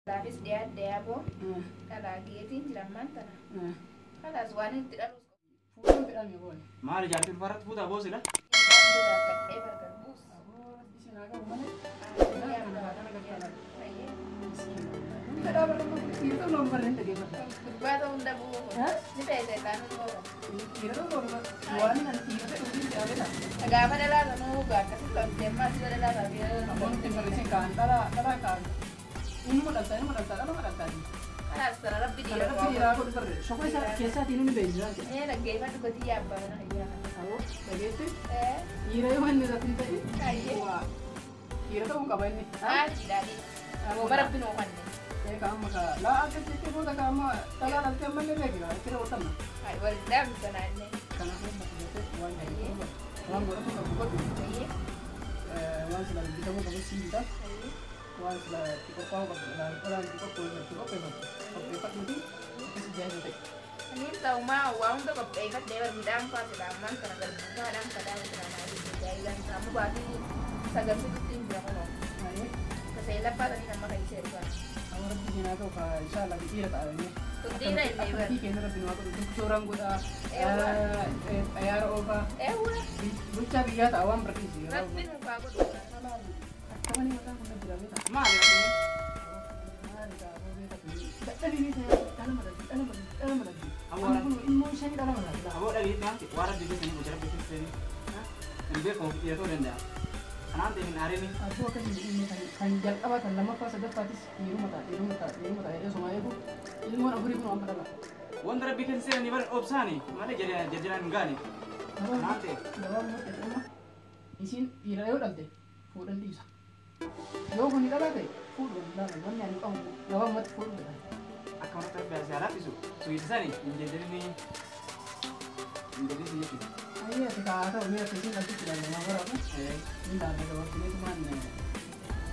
Lapis dia bo. Kala geetiin jiran maantana. Kalaas waan itti dhalus. Fuudhan fedhan yoo boone. Maali jaartiin farratti fuutaa boosila? Waan jira kadhee barbaadus. Aboo isin haa qabu malee. Haa Dhiirota loon barreen dhageeffata. Gurbaata hunda bu'uu. Ni ta'e seetaan uumamu. Dhiirota loon waan nan dhiirota dhufiin jaabeta. Gaafa dhalaa sanuu akkasitti deemaa si dhalaa taatee. Abboon ittiin barreessin kaan dhalaa kaan. Inni modhaltaa dhala modhaltaati. Kalaas sana rabbi dhiira. Rabbi dhiiraa godhu barre. Shokoo isaa keessaatiin inni beeksisaan jedha. Dhaggeeffadhu gotii yaabbaa kana jira. Aboo dhageesse. Dhiira yoo inni irratti hin ta'in. Kaayyee. Dhiira ta'uu qaba inni. Haadhiidhaadhi. Goba rabbi nuu manne. Kamu ka la akka jettee booda kaama dhalaa dhaltee ammallee beekira itti raawwatanna. Walitti dhaabdu sanaannee. Kanaafuu bakka waan godhatu qabu godhu waan sila bitamuu qabu sii bita waan sila itti qophaa'u qabu dhalaa itti qopheeffatuuti akkasii jaayisa ta'e. Aniin ta'umaa waa hunda qopheeffadhee midhaan faasilaammaan kana galbuudhaadhaan kadhaa jiraanaa jaayilaan saamuu baatii sagantuutti hin jira kunoo. Tasee laphaatanii nama kaisee dhufaa. Rabbi seenaa ta'u ka inshallah dhiira ta'anii. Dhiira illee bara. Fakkii keenya rabbi nu haa godhu sooraan godhaa xayyaara oofaa. Bulchaa biyyaa ta'a waan barsiisi. Rabbi nu haa godhu. Akkamani mataan kun jira beektaa. Maali? Dadhabini dhala madalli. Awwaara kun immoo ishee dhala madalli. Aboo dhageettii waan rabbi keessanii gocha rabbi keessanii hin beekamu dhiira ta'uu danda'a. Kanaan ta'e hin aarini. Abboo akkasii kan jalqabaa kan lammaffaa sadaffaatis dhiiruma ta'a jedhee somaa eegu ilmoon afurii kun waan dhala. Wanta rabbi keessa seenanii bara obsaani malee jajjanaan hin gaane. Kanaan ta'e. Gabaabumatti jedhama isiin dhiira yoo dhalte fuudhan dhiisa. Yoo kun dhalaa ta'e fuudhan laala wanni ani qabu gabaabumatti fuudhan dhala. Akka warra rabbi asii alaaffisu suwiisisanii hin jajjananii hin jajjananii jechuudha. Ayyee ati kaa ta'u mee akkasiin dhaltitti ilaalamaa baraamu. Ini dah ada waktunya cuman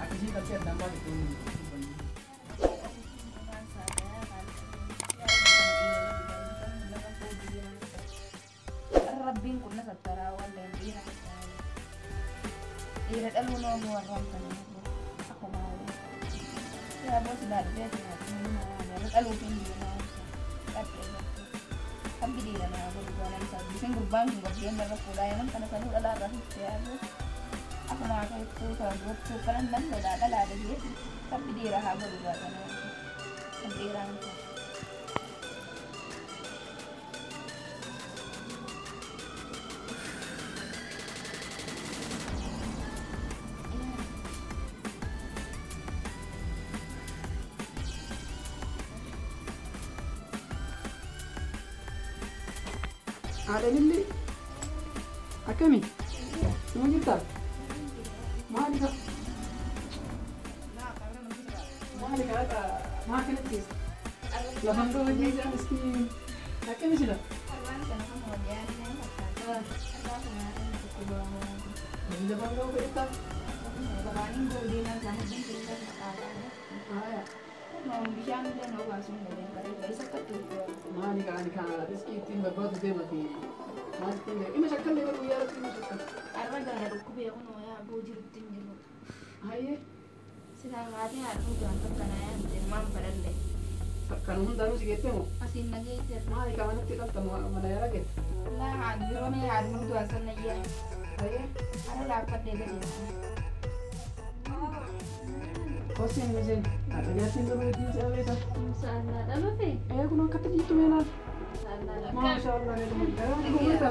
aku sih tapi ada tambah itu. Rabbin kunna sattara wala dira. Dira dalu no mo ram kan. Ako mau. Ya bos dah ada tu. Dalu pin dira. Tapi dira na aku jualan sabi. Sing gurbang gurbang na pula yan kana sanu dala rahit ya. Ako na ako ito sa grup so kanan dan dala dia. Tapi dira ha gurbang na. Ang dira ko. Ada lili, akami, mau kita, mana kah? Mana kah? Mana kena cis? Alhamdulillah ni jangan mesti, akami sila. Bila bangga kita, Bakain ko din ang lahat ng pinta sa kakalan. Mau bisa nila no langsung dari kali sa katuto. mana kah? Rezeki tim berbuat dia mati. Mana tim dia? Ini sakal dia berbiara tim sakal. Arwa dana ko be ako no ya boji rutin jiro. Aye, Sila ngati arwa ganto kana ya din mam padalle. kan hundaru si kita mo. Asin lagi ter. Mana kah mana kita tamu mana ya lagi? La hadro me hadro tu asan na ya. Aye, Ara dapat de de. kau sih ni ada dia tim berbuat dia lagi. Sana dalo fe. Aku nak kata itu mana? Sana. Masya Allah ni teman. Aku kita.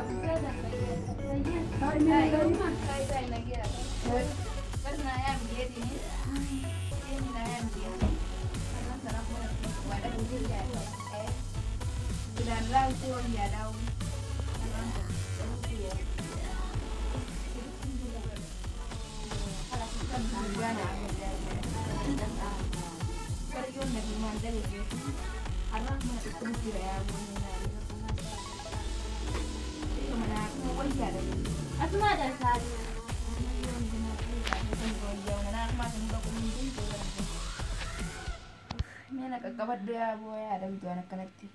Hai ni dari mana? Kai lagi ya. Karena ya dia ini. Ini na ya dia. Karena sana ko wala bujil ya. Dan lang tu ya daw. Pero yo me mandé de yo. Ahora me estoy tirando. Yo me la voy a dar. Asma ada sari. Ini anak kakabat dia boy ada gitu anak kanati.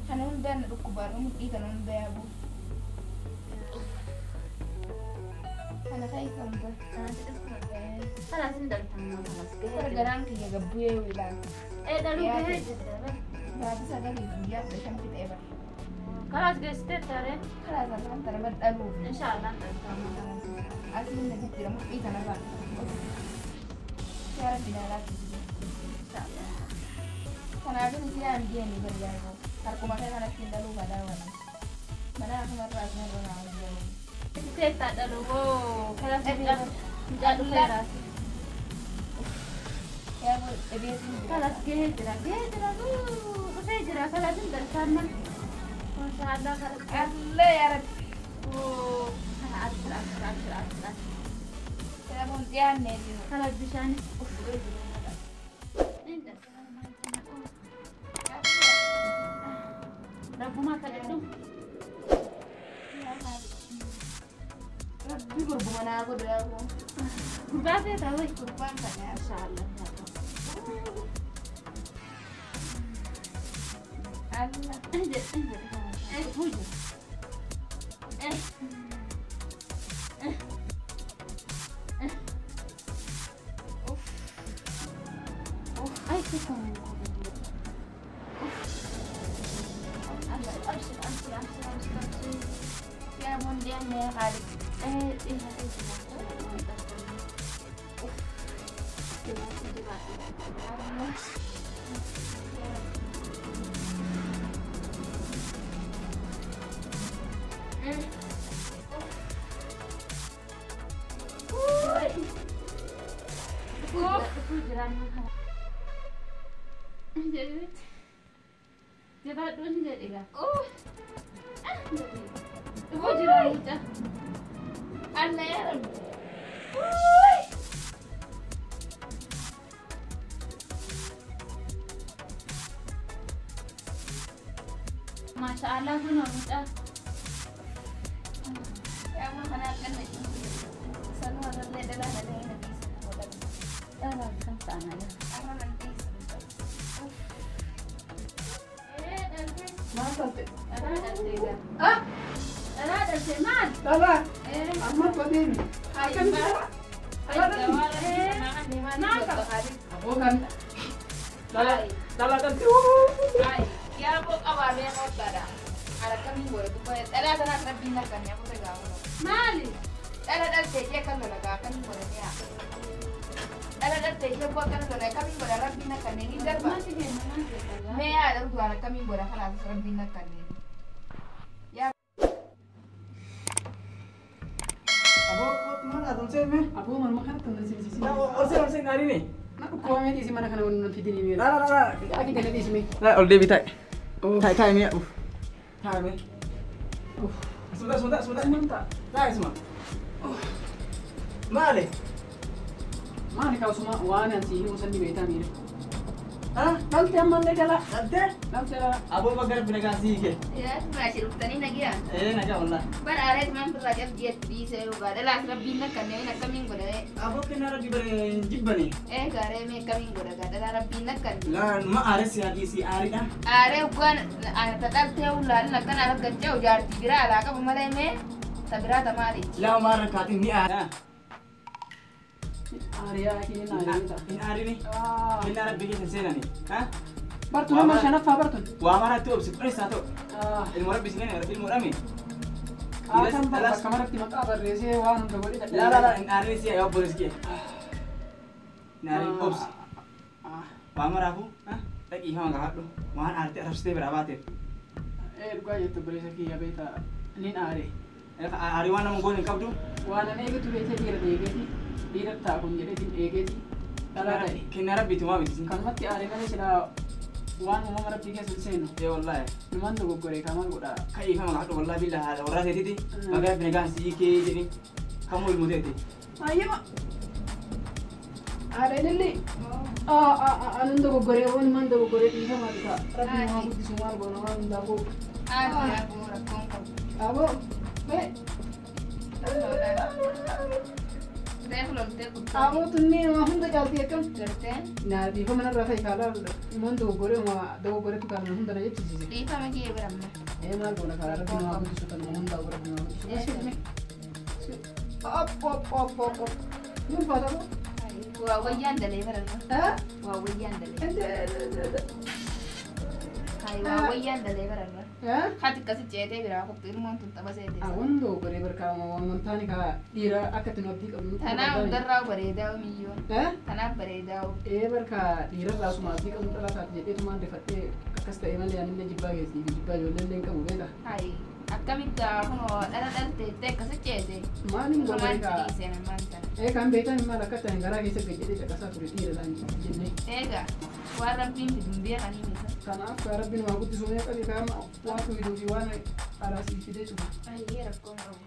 Kanun dan ruku baru mungkin kanun dia bu. Anak saya kan, anak saya kan. خلاص ندرتنا خلاص gargaraan kiyya gabbu'ee wilaan دلو كهي جدا baati sagalee guyyaa kudha shan fixee bara خلاص قستي ترى karaa sanaan tana madhaluuf ان شاء الله ندرتنا asiin na jijjiiramu dhiita narraa yaa rabbi naa laaffisi ان شاء الله kanaafin isi aan deemi gargaaru harkuma kee kanatti hin dhaluu badaa wala mana akumarraa isin irra naa hojjetu كيف دلو خلاص جادو خلاص yaa bo ebeetiin خلاص كهي جرا وفي جرا خلاص ندرتنا ما شاء الله خلاص allah yaa rabbi عشر yaa boon dhiyaannee jiru خلاص بشاني ربو ما كدلو rabbi gurbuma naa godhu yaa boon بابي تاوي gurbaan kana ان شاء الله allah انزل فوجي اي تكون ابشر yaa boon dhiyaannee haalit allah yaa rabbi ما شاء الله هنا متأ yaa boon kana akkanna sanuma dallee dalaa dhalee na dhiisa wadhabi أنا خمسة أنا arra nan dhiisa maal taate أنا أدري مال dhalaa amma badeemi aboo kan dhalaa dhalte yaa boon qabaamee hodhaadha akkamiin godhatu dhalaa kanaan rabbiin nakkan yaa boota gaafa مالي dhala dhaltee ishee kan lola gaa akkamiin godhate yaa dhala dhaltee ishee bu'a kan lola akkamiin godha rabbiin nakkanneen hin darba ما تجينا ما تجينا mee yaa dhaltu waan akkamiin godha kanaaf rabbiin nakkanneen aboo maal haa tolchee mee aboo malma kanatti hin dalsiisisi olsee gaarii na dhukkuba mee dhiisi mana kana waliin fidinii mee dhala ati gana dhiisi mee ol deebi taa'e taa'e mee taa'e mee suuta manta taa'e suma maali maali kaasuma waan ansi himu sanni beektaa miire dhalte ammallee dhala dhalte dhala aboo bagara binagaa sii kee raashii dhuftanii nagiyaa nagaa wallah bara aareet maan birraa cabjeetti dhiisee dhugaa dhalaas rabbiin nakkanneen akkamiin godha aboo kennaa rabbi bare jibbanii gaaree mee akkamiin godha gaa dhalaa rabbiin nakkanne ma aare si haadhii si aaridha aaree ugaan ta dhaltee ulaalin akkan argachaa jaartii biraa alaa qabu malee mee ta biraa ta maali laa maarra kaatiin ni aara aariyaa kini naariita hin aarini kennaa rabbi keessa seenani bartu nama shanaffaa bartun waa maraatti obsi qulleessaa ta'u ilmoo rabbi sineen ilmoo dhame Akan bakka kamarratti maqaa barreessee waan hunda godhe laa hin aarini si ayaa obboleessi kee hin aarini obsi waa maraafu dhaqii hama gaafadhu waan aartee arabsitee biraa baateef dhugaa jettu obboleessa kiyya beektaa nin aare aarii waan nama goon hin qabdu waan an eegatu beekee dhiira eegeeti dhiira ta'a kun jedheetiin eegeeti dhalaa ta'e kennaa rabbiitu maa miti kanumatti aare malee silaa waan uumama rabbii keessa seenu wallaahi numan dogoggoree kamal godha ka'ii hama gaafadhu wallaahi billaa haadha warraa teetiti magaalaa binagaan sii kee jedhi kamuu ilmoo teeti ayyama aare lilli anan dogoggoree waan man dogoggoree dhiisa maal ta'a rabbii maa guddisu maal goona waan hundaa koo rakkoon qabu aboo mee Aku tuh nih mah hunda jalti ya kan? Nah di mana rasa ikan mon dogoggoree dogoggoree tuh kan hunda aja sih sih. dhiifama kee biramna Maal goona karaa rabbii maa guddisu kan hunda rabbii maa guddisu. Op. Mun fata Waa wayyaan dalee bararra. Ah? Waa wayyaan dalee. Ente. Hai waa wayyaan dalee bararra. Ah? Haati akkasi ceetee biraa qophi ilmoon tun tapha seete. Awando bare berkama wantaani ka dira akatin abdi qabnu. Tanaaf darraa bareedaa miyyoon. Eh? Tanaaf bareedaa. Berka dira rasuma abdi qabnu dhala taat jedhee tumaan defattee akkas ta'e malee ani illee jibbaa geessi jibbaa ijoollee illee hin qabu beeka. Hai akkamitti kunoo dhala dhalteettee akkasi ceete. Maaliin Romaan godhee ka dhiisee namaan tana. kan beekan maal akka ta'e garaa keessa gajjadee caqasaa ture dhiira laan jennee. Egaa waan rabbiin fidun beekanii misa. Kanaaf rabbiin waa guddisuu mee qabi kaama waan fiduufi waan araasii fidee ture. Ayyee rakkoo qabu.